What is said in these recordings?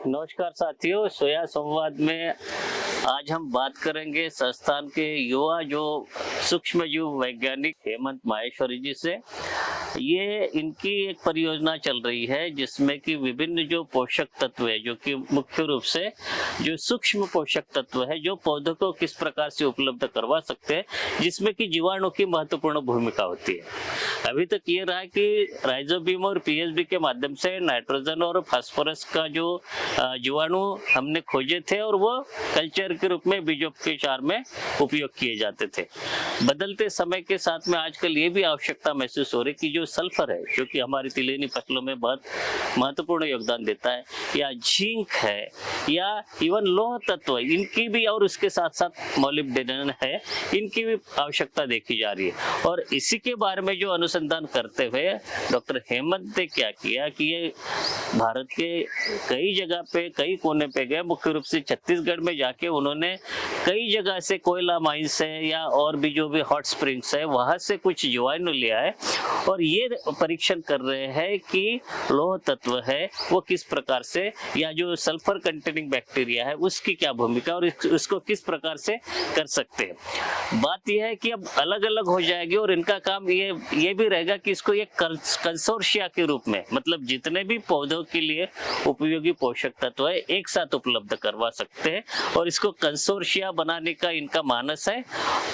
नमस्कार साथियों, सोया संवाद में आज हम बात करेंगे संस्थान के युवा जो सूक्ष्म जीव वैज्ञानिक हेमंत माहेश्वरी जी से। ये इनकी एक परियोजना चल रही है जिसमें कि विभिन्न जो पोषक तत्व है, जो कि मुख्य रूप से जो सूक्ष्म पोषक तत्व है जो पौधों को किस प्रकार से उपलब्ध करवा सकते हैं, जिसमें कि जीवाणु की महत्वपूर्ण भूमिका होती है। अभी तक ये रहा कि राइजोबियम और पीएचबी के माध्यम से नाइट्रोजन और फास्फोरस का जो जीवाणु हमने खोजे थे और वो कल्चर के रूप में बीजोपचार में उपयोग किए जाते थे। बदलते समय के साथ में आजकल ये भी आवश्यकता महसूस हो रही कि जो सल्फर है, जो कि हमारी तिलहनी फसलों में बहुत महत्वपूर्ण योगदान देता है, या जिंक है, या इवन लोह तत्व, इनकी भी और उसके साथ साथ मोलिब्डेनम है, इनकी भी आवश्यकता देखी जा रही है। और इसी के बारे में जो अनुसंधान करते हुए डॉक्टर हेमंत ने क्या किया कि ये भारत के कई जगह पे, कई कोने पे गए। मुख्य रूप से छत्तीसगढ़ में जाके उन्होंने कई जगह से कोयला माइंस है या और भी जो भी हॉट स्प्रिंग्स है, वहां से कुछ जीवाणु लिया है और ये परीक्षण कर रहे हैं कि लोह तत्व है वो किस प्रकार से, या जो सल्फर कंटेनिंग बैक्टीरिया है उसकी क्या भूमिका और उसको किस प्रकार से कर सकते हैं। बात यह है कि अब अलग अलग हो जाएगी और इनका काम ये भी रहेगा कि इसको एक कंसोर्शिया के रूप में, मतलब जितने भी पौधों के लिए उपयोगी पोषक तत्व है एक साथ उपलब्ध करवा सकते हैं, और इसको कंसोर्शिया बनाने का इनका मानस है।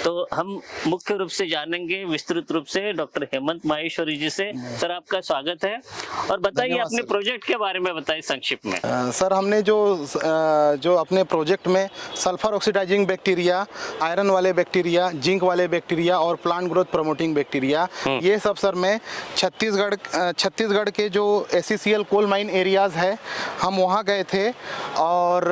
तो हम मुख्य रूप से जानेंगे विस्तृत रूप से डॉक्टर हेमंत माहेश्वरी जी से। सर, आपका स्वागत है और बताइए अपने प्रोजेक्ट के बारे में बताइए संक्षिप्त में। सर, हमने जो अपने प्रोजेक्ट में सल्फर ऑक्सीडाइजिंग बैक्टीरिया, आयरन वाले बैक्टीरिया, जिंक वाले बैक्टीरिया और प्लांट ग्रोथ प्रमोटिंग बैक्टीरिया, ये सब सर में छत्तीसगढ़ के जो एससीसीएल कोल माइन एरियाज है, हम वहाँ गए थे। और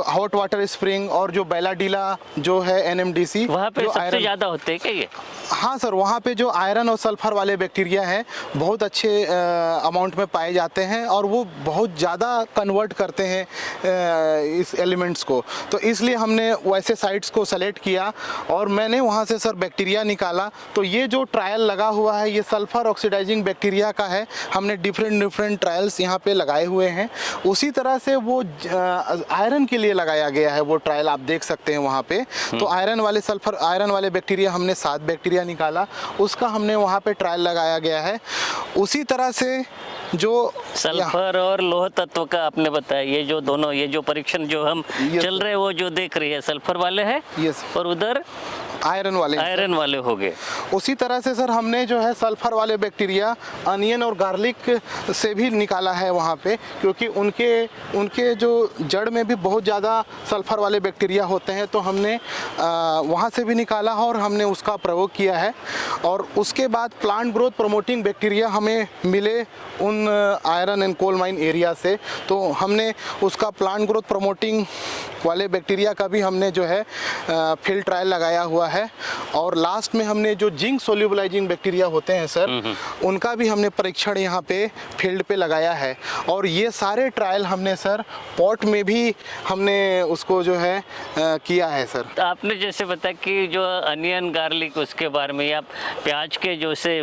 हॉट वाटर स्प्रिंग और जो बैलाडीला जो है एनएमडीसी, वहाँ पे सबसे ज्यादा होते हैं क्या ये? हाँ सर, वहाँ पे जो आयरन और सल्फर वाले बैक्टीरिया हैं बहुत अच्छे अमाउंट में पाए जाते हैं और वो बहुत ज़्यादा कन्वर्ट करते हैं इस एलिमेंट्स को। तो इसलिए हमने वैसे साइट्स को सेलेक्ट किया और मैंने वहाँ से सर बैक्टीरिया निकाला। तो ये जो ट्रायल लगा हुआ है ये सल्फर ऑक्सीडाइजिंग बैक्टीरिया का है। हमने डिफरेंट ट्रायल्स यहाँ पे लगाए हुए हैं। उसी तरह से वो आयरन के लिए लगाया गया है वो ट्रायल, आप देख सकते हैं वहाँ पे। तो आयरन वाले बैक्टीरिया हमने 7 बैक्टीरिया निकाला, उसका हमने वहाँ पे ट्रायल लगाया गया है। उसी तरह से जो सल्फर और लोह तत्व का आपने बताया, ये जो दोनों, ये जो परीक्षण जो हम चल रहे हैं वो जो देख रही है सल्फर वाले हैं, और उधर आयरन वाले हो गए। उसी तरह से सर हमने जो है सल्फर वाले बैक्टीरिया अनियन और गार्लिक से भी निकाला है वहाँ पे, क्योंकि उनके जो जड़ में भी बहुत ज़्यादा सल्फर वाले बैक्टीरिया होते हैं। तो हमने वहाँ से भी निकाला और हमने उसका प्रयोग किया है। और उसके बाद प्लांट ग्रोथ प्रमोटिंग बैक्टीरिया हमें मिले उन iron and coal mine area से। तो हमने उसका प्लांट ग्रोथ प्रमोटिंग वाले बैक्टीरिया का भी हमने जो है फील्ड ट्रायल लगाया हुआ है। और लास्ट में हमने जो जिंक सोल्यूबलाइजिंग बैक्टीरिया होते हैं सर, उनका भी हमने परीक्षण यहाँ पे फील्ड पे लगाया है। और ये सारे ट्रायल हमने सर पॉट में भी हमने उसको जो है किया है सर। तो आपने जैसे बताया कि जो अनियन गार्लिक उसके बारे में, या प्याज के जो से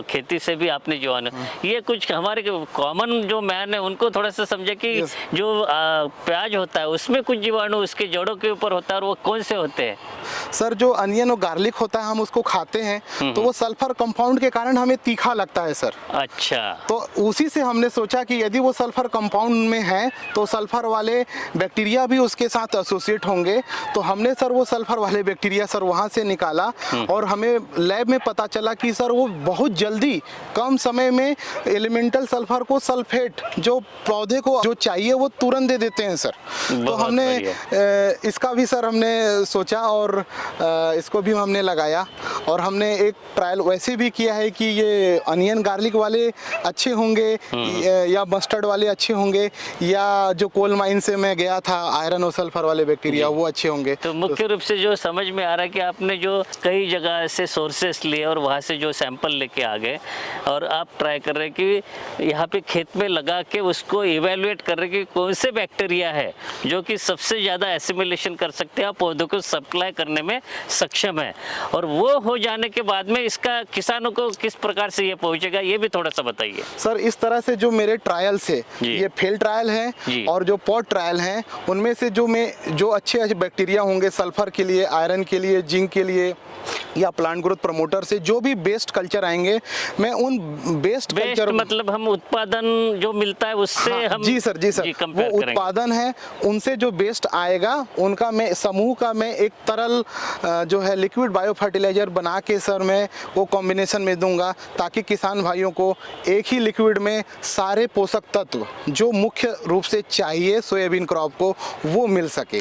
खेती से भी आपने जो ये कुछ हमारे कॉमन जो मैन है उनको थोड़ा सा समझे कि जो प्याज होता है उसमें कुछ जीवाणु उसके जड़ों के ऊपर होता है, और वो कौन से होते हैं? सर, जो अनियन और गार्लिक होता है हम उसको खाते हैं तो वो सल्फर कंपाउंड के कारण हमें तीखा लगता है सर। अच्छा। तो उसी से हमने सोचा कि यदि वो सल्फर कंपाउंड में है तो सल्फर वाले बैक्टीरिया भी उसके साथ एसोसिएट होंगे। तो हमने सर वो सल्फर वाले बैक्टीरिया सर वहाँ से निकाला और हमें लैब में पता चला कि सर वो बहुत जल्दी कम समय में एलिमेंटल सल्फर को सल्फेट जो पौधे को जो चाहिए वो तुरंत दे देते हैं सर। तो हमने इसका भी सर हमने सोचा और इसको भी हमने लगाया। और हमने एक ट्रायल वैसे भी किया है कि ये अनियन गार्लिक वाले अच्छे होंगे या मस्टर्ड वाले अच्छे होंगे, या जो कोल माइन से मैं गया था आयरन और सल्फर वाले बैक्टीरिया वो अच्छे होंगे। तो मुख्य रूप से जो समझ में आ रहा है कि आपने जो कई जगह से सोर्सेस लिए और वहाँ से जो सैंपल लेके आ गए है और आप ट्राई कर रहे हैं कि यहाँ पे खेत में लगा के उसको इवेलुएट कर रहे हैं कि कौन से बैक्टीरिया है जो कि सबसे ज़्यादा एसिमिलेशन कर सकते हैं और पौधों को सप्लाई करने में सक्षम है, और वो हो जाने के बाद में इसका किसानों को किस प्रकार से ये पहुंचेगा, ये भी थोड़ा सा बताइए। सर इस तरह से जो मेरे ट्रायल्स है, जी। ये फील्ड ट्रायल जी। है और जो पॉट ट्रायल हैं, उनमें से जो अच्छे बैक्टीरिया होंगे सल्फर के लिए, आयरन के लिए, जिंक के लिए या प्लांट ग्रोथ प्रमोटर से जो भी बेस्ट कल्चर आएंगे, मैं उन बेस्ट कल्चर मतलब हम उत्पादन जो मिलता है उससे हम जी सर वो कंपेयर करेंगे। उत्पादन है, उनसे जो बेस्ट आएगा उनका मैं समूह का मैं एक तरल जो है लिक्विड बायो फर्टिलाइजर बना के सर मैं वो कॉम्बिनेशन में दूंगा, ताकि किसान भाइयों को एक ही लिक्विड में सारे पोषक तत्व जो मुख्य रूप से चाहिए सोयाबीन क्रॉप को वो मिल सके।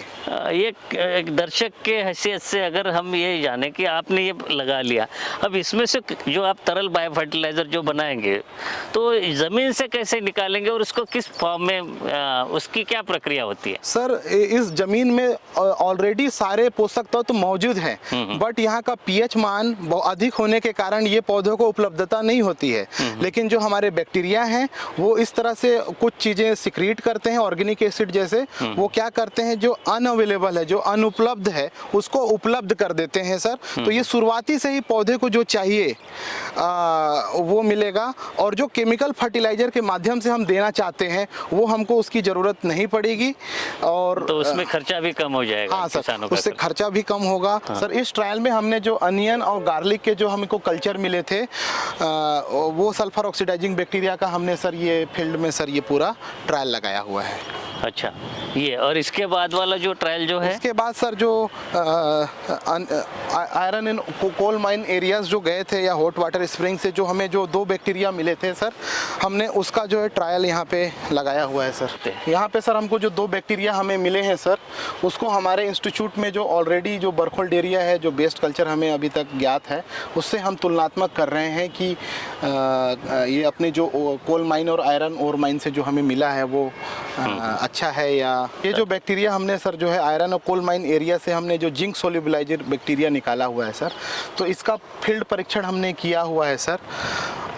ये एक दर्शक के हैसियत से अगर हम ये जाने कि आपने ये लगा लिया, अब इसमें से जो आप तरल बायो फर्टिलाइजर जो बनाएंगे तो जमीन से कैसे निकालेंगे और उसको किस फॉर्म में उसकी क्या प्रक्रिया होती है? सर इस जमीन में ऑलरेडी सारे पोषक तत्व मौजूद हैं, बट यहाँ का पीएच मान बहुत अधिक होने के कारण ये पौधों को उपलब्धता नहीं होती है। लेकिन जो हमारे बैक्टीरिया हैं वो इस तरह से कुछ चीजें सिक्रीट करते हैं, ऑर्गेनिक एसिड जैसे, वो क्या करते हैं जो अनअवेलेबल है, जो अनुपलब्ध है, उसको उपलब्ध कर देते हैं सर। तो ये शुरुआती से ही पौधे को जो चाहिए वो मिलेगा, और जो केमिकल फर्टिलाइजर के माध्यम से हम देना चाहते हैं वो हमको उसकी जरूरत नहीं पड़ेगी, और तो उसमें खर्चा भी कम हो जाएगा। हाँ सर, किसानों का उससे खर्चा भी कम होगा। हाँ। सर इस ट्रायल में हमने जो अनियन और गार्लिक के जो हमको कल्चर मिले थे वो सल्फर ऑक्सीडाइजिंग बैक्टीरिया का हमने सर ये फील्ड में सर ये पूरा ट्रायल लगाया हुआ है। अच्छा, ये और इसके बाद वाला जो ट्रायल जो है, इसके बाद सर जो iron in coal mine areas जो गए थे या हॉट वाटर स्प्रिंग से जो हमें जो 2 बैक्टीरिया मिले थे सर, हमने उसका जो है ट्रायल यहाँ पे लगाया हुआ है सर। यहाँ पे सर हमको जो 2 बैक्टीरिया हमें मिले हैं सर, उसको हमारे इंस्टीट्यूट में जो ऑलरेडी जो बरखोल्ड एरिया है, जो बेस्ट कल्चर हमें अभी तक ज्ञात है, उससे हम तुलनात्मक कर रहे हैं कि ये अपने जो कोल माइन और आयरन ओर माइन से जो हमें मिला है वो अच्छा है, या ये जो बैक्टीरिया हमने सर जो है आयरन और कोल माइन एरिया से हमने जो जिंक सोल्युबलाइजर बैक्टीरिया निकाला हुआ है सर, तो इसका फील्ड परीक्षण हमने किया हुआ है सर।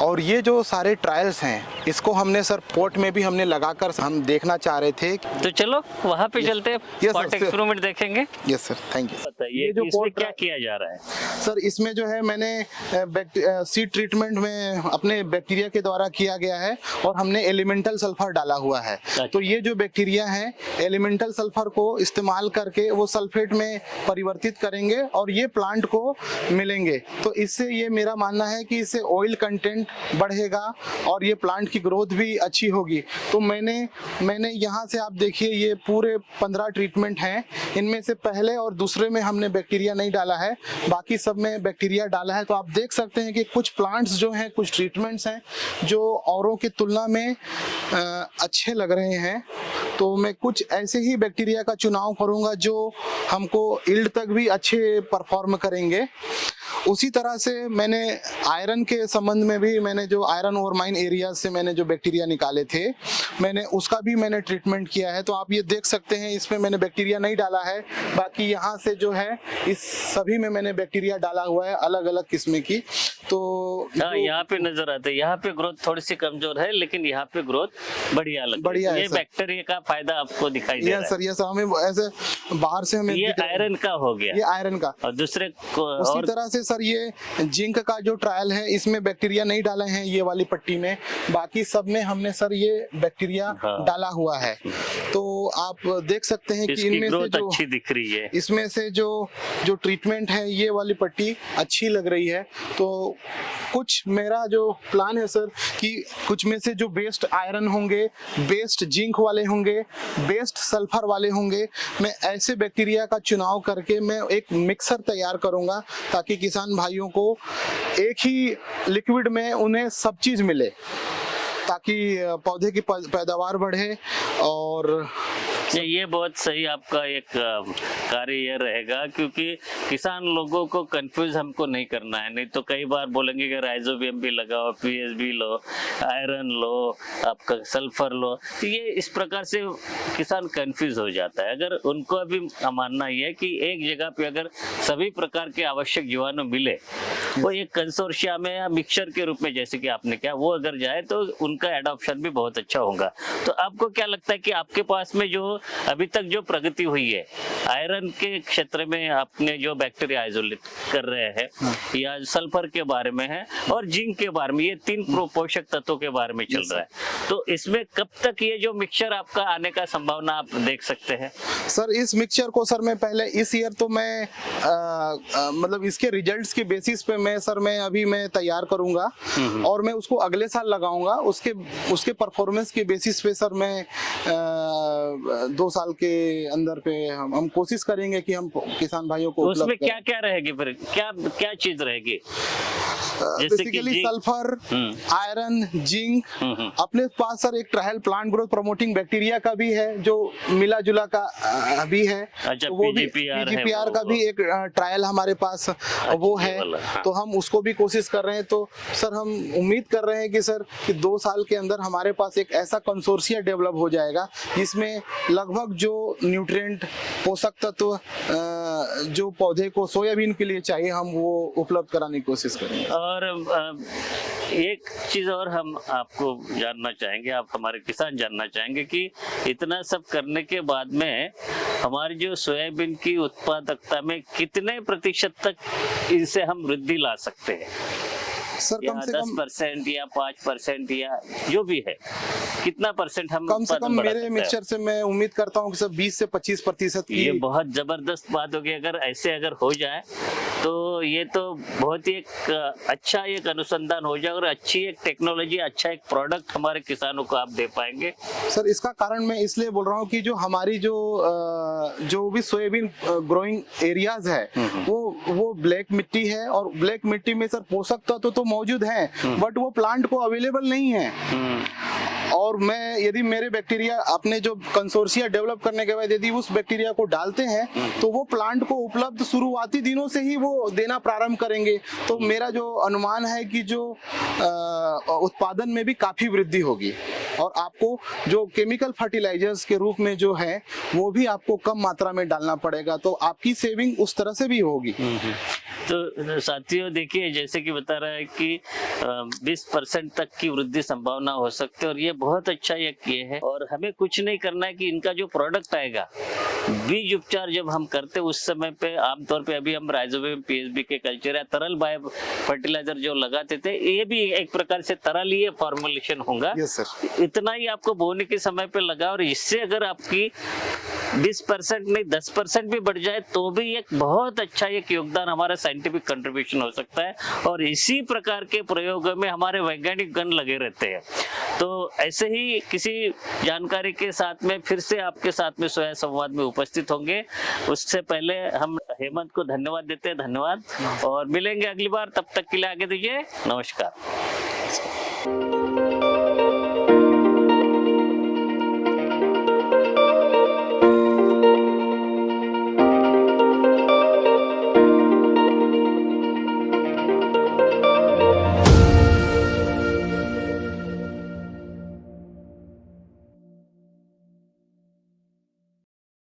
और ये जो सारे ट्रायल्स हैं इसको हमने सर पोर्ट में भी हमने लगाकर हम देखना चाह रहे थे। तो चलो वहाँ पे चलते हैं, पॉट एक्सपेरिमेंट देखेंगे। Yes sir, thank you. बताइए जो इसमें क्या किया जा रहा है? सर इसमें जो है मैंने सीड ट्रीटमेंट में अपने बैक्टीरिया के द्वारा किया गया है और हमने एलिमेंटल सल्फर डाला हुआ है। तो ये जो बैक्टीरिया है एलिमेंटल सल्फर को इस्तेमाल करके वो सल्फेट में परिवर्तित करेंगे और ये प्लांट को मिलेंगे। तो इससे ये मेरा मानना है कि इससे ऑयल कंटेंट बढ़ेगा और ये प्लांट की ग्रोथ भी अच्छी होगी। तो मैंने यहाँ से आप देखिए ये पूरे 15 ट्रीटमेंट हैं, इनमें से पहले और दूसरे में हमने बैक्टीरिया नहीं डाला है, बाकी सब में बैक्टीरिया डाला है। तो आप देख सकते हैं कि कुछ प्लांट्स जो हैं, कुछ ट्रीटमेंट्स हैं जो औरों की तुलना में अच्छे लग रहे हैं। तो मैं कुछ ऐसे ही बैक्टीरिया का चुनाव करूंगा जो हमको इल्ड तक भी अच्छे परफॉर्म करेंगे। उसी तरह से मैंने आयरन के संबंध में भी मैंने जो आयरन ओर माइन एरिया से मैंने जो बैक्टीरिया निकाले थे मैंने उसका भी मैंने ट्रीटमेंट किया है। तो आप ये देख सकते हैं इसमें मैंने बैक्टीरिया नहीं डाला है, बाकी यहाँ से जो है इस सभी में मैंने बैक्टीरिया डाला हुआ है अलग अलग किस्म की। तो हाँ, यहाँ पे नजर आता है, यहाँ पे ग्रोथ थोड़ी सी कमजोर है लेकिन यहाँ पे ग्रोथ बढ़िया है। ये बैक्टीरिया का फायदा आपको दिखाई दे रहा है। सर ये सर हमें ऐसे बाहर से हमें ये आयरन का हो गया, ये आयरन का। और दूसरे उसी तरह से सर ये जिंक का जो ट्रायल है इसमें बैक्टीरिया नहीं डाले हैं ये वाली पट्टी में, बाकी सब में हमने सर ये बैक्टीरिया डाला हुआ है। तो आप देख सकते हैं कि इनमें से जो अच्छी दिख रही है, इसमें से जो ट्रीटमेंट है ये वाली पट्टी अच्छी लग रही है। तो कुछ मेरा जो प्लान है सर कि कुछ में से जो बेस्ट आयरन होंगे, बेस्ट जिंक वाले होंगे, बेस्ट सल्फर वाले होंगे, मैं ऐसे बैक्टीरिया का चुनाव करके मैं एक मिक्सर तैयार करूंगा ताकि किसान भाइयों को एक ही लिक्विड में उन्हें सब चीज मिले, ताकि पौधे की पैदावार बढ़े और ये बहुत सही आपका एक कार्य ये रहेगा, क्योंकि किसान लोगों को कंफ्यूज हमको नहीं करना है। नहीं तो कई बार बोलेंगे कि राइजोबियम भी लगाओ, पीएसबी लो, आयरन लो, आपका सल्फर लो, तो ये इस प्रकार से किसान कंफ्यूज हो जाता है। अगर उनको अभी मानना ये है कि एक जगह पे अगर सभी प्रकार के आवश्यक जीवाणु मिले, वो एक कंसोर्शिया में या मिक्सचर के रूप में जैसे कि आपने क्या, वो अगर जाए तो उनका एडॉप्शन भी बहुत अच्छा होगा। तो आपको क्या लगता है कि आपके पास में जो अभी तक जो प्रगति हुई है आयरन के क्षेत्र में, आपने जो बैक्टीरिया आइसोलेट कर रहे हैं या सल्फर के बारे में है और जिंक के बारे में, ये 3 पोषक तत्वों के बारे में चल रहा है, तो इसमें कब तक ये जो मिक्सचर आपका आने का संभावना आप देख सकते हैं? सर इस मिक्सचर को सर मैं पहले इस ईयर तो मैं मतलब इसके रिजल्ट्स के बेसिस पे मैं अभी तैयार करूंगा और मैं उसको अगले साल लगाऊंगा। उसके परफॉर्मेंस के बेसिस पे सर मैं 2 साल के अंदर पे हम कोशिश करेंगे कि हम किसान भाइयों को उसमें क्या क्या रहेगी, फिर क्या चीज रहेगी? Basically sulphur, iron, zinc. अपने पास सर एक trial plant growth promoting bacteria का भी है जो मिला जुला का भी है। अच्छा, तो वो भी पीजीपीआर का भी एक ट्रायल हमारे पास वो है, तो हम उसको भी कोशिश कर रहे हैं। तो सर हम उम्मीद कर रहे हैं कि सर कि 2 साल के अंदर हमारे पास एक ऐसा कंसोर्शिया डेवलप हो जाएगा जिसमें लगभग जो न्यूट्रिएंट पोषक तत्व जो पौधे को सोयाबीन के लिए चाहिए हम वो उपलब्ध कराने की कोशिश करेंगे। और एक चीज और हम आपको जानना चाहेंगे, आप हमारे किसान जानना चाहेंगे कि इतना सब करने के बाद में हमारी जो सोयाबीन की उत्पादकता में कितने प्रतिशत तक इनसे हम वृद्धि ला सकते हैं? सर कम से कम 10% या 5% या जो भी है, कितना परसेंट हम कम से कम बढ़ा मेरे सकते हैं? मिक्सचर से मैं उम्मीद करता हूँ कि सर 20 से 25% की। ये बहुत जबरदस्त बात होगी अगर ऐसे अगर हो जाए तो। ये तो बहुत ही एक अच्छा एक अनुसंधान हो जाए और अच्छी एक टेक्नोलॉजी, अच्छा एक प्रोडक्ट हमारे किसानों को आप दे पाएंगे। सर इसका कारण मैं इसलिए बोल रहा हूँ कि जो हमारी जो भी सोयाबीन ग्रोइंग एरियाज है वो ब्लैक मिट्टी है, और ब्लैक मिट्टी में सर पोषक तत्व तो मौजूद हैं बट वो प्लांट को अवेलेबल नहीं है। और मैं यदि मेरे बैक्टीरिया अपने जो कंसोर्शिया डेवलप करने के बाद यदि उस बैक्टीरिया को डालते हैं तो वो प्लांट को उपलब्ध शुरुआती दिनों से ही वो देना प्रारंभ करेंगे। तो मेरा जो अनुमान है कि जो उत्पादन में भी काफी वृद्धि होगी, और आपको जो केमिकल फर्टिलाइजर्स के रूप में जो है वो भी आपको कम मात्रा में डालना पड़ेगा, तो आपकी सेविंग उस तरह से भी होगी। तो साथियों देखिए, जैसे कि बता रहा है कि 20% तक की वृद्धि संभावना हो सकती है, और ये बहुत अच्छा ये है। और हमें कुछ नहीं करना है कि इनका जो प्रोडक्ट आएगा, बीज उपचार जब हम करते उस समय पे आमतौर पे अभी हम राइजोबियम, पीएसबी के कल्चर या तरल बायो फर्टिलाइजर जो लगाते थे, ये भी एक प्रकार से तरल ही फॉर्मुलेशन होगा। Yes sir. इतना ही आपको बोने के समय पे लगा, और इससे अगर आपकी 20% नहीं 10% भी बढ़ जाए तो भी एक बहुत अच्छा एक योगदान हमारा साइंटिफिक कंट्रीब्यूशन हो सकता है। और इसी प्रकार के प्रयोगों में हमारे वैज्ञानिक गण लगे रहते हैं। तो ऐसे ही किसी जानकारी के साथ में फिर से आपके साथ में सोया संवाद में उपस्थित होंगे। उससे पहले हम हेमंत को धन्यवाद देते हैं। धन्यवाद, और मिलेंगे अगली बार। तब तक के लिए आगे दीजिए, नमस्कार।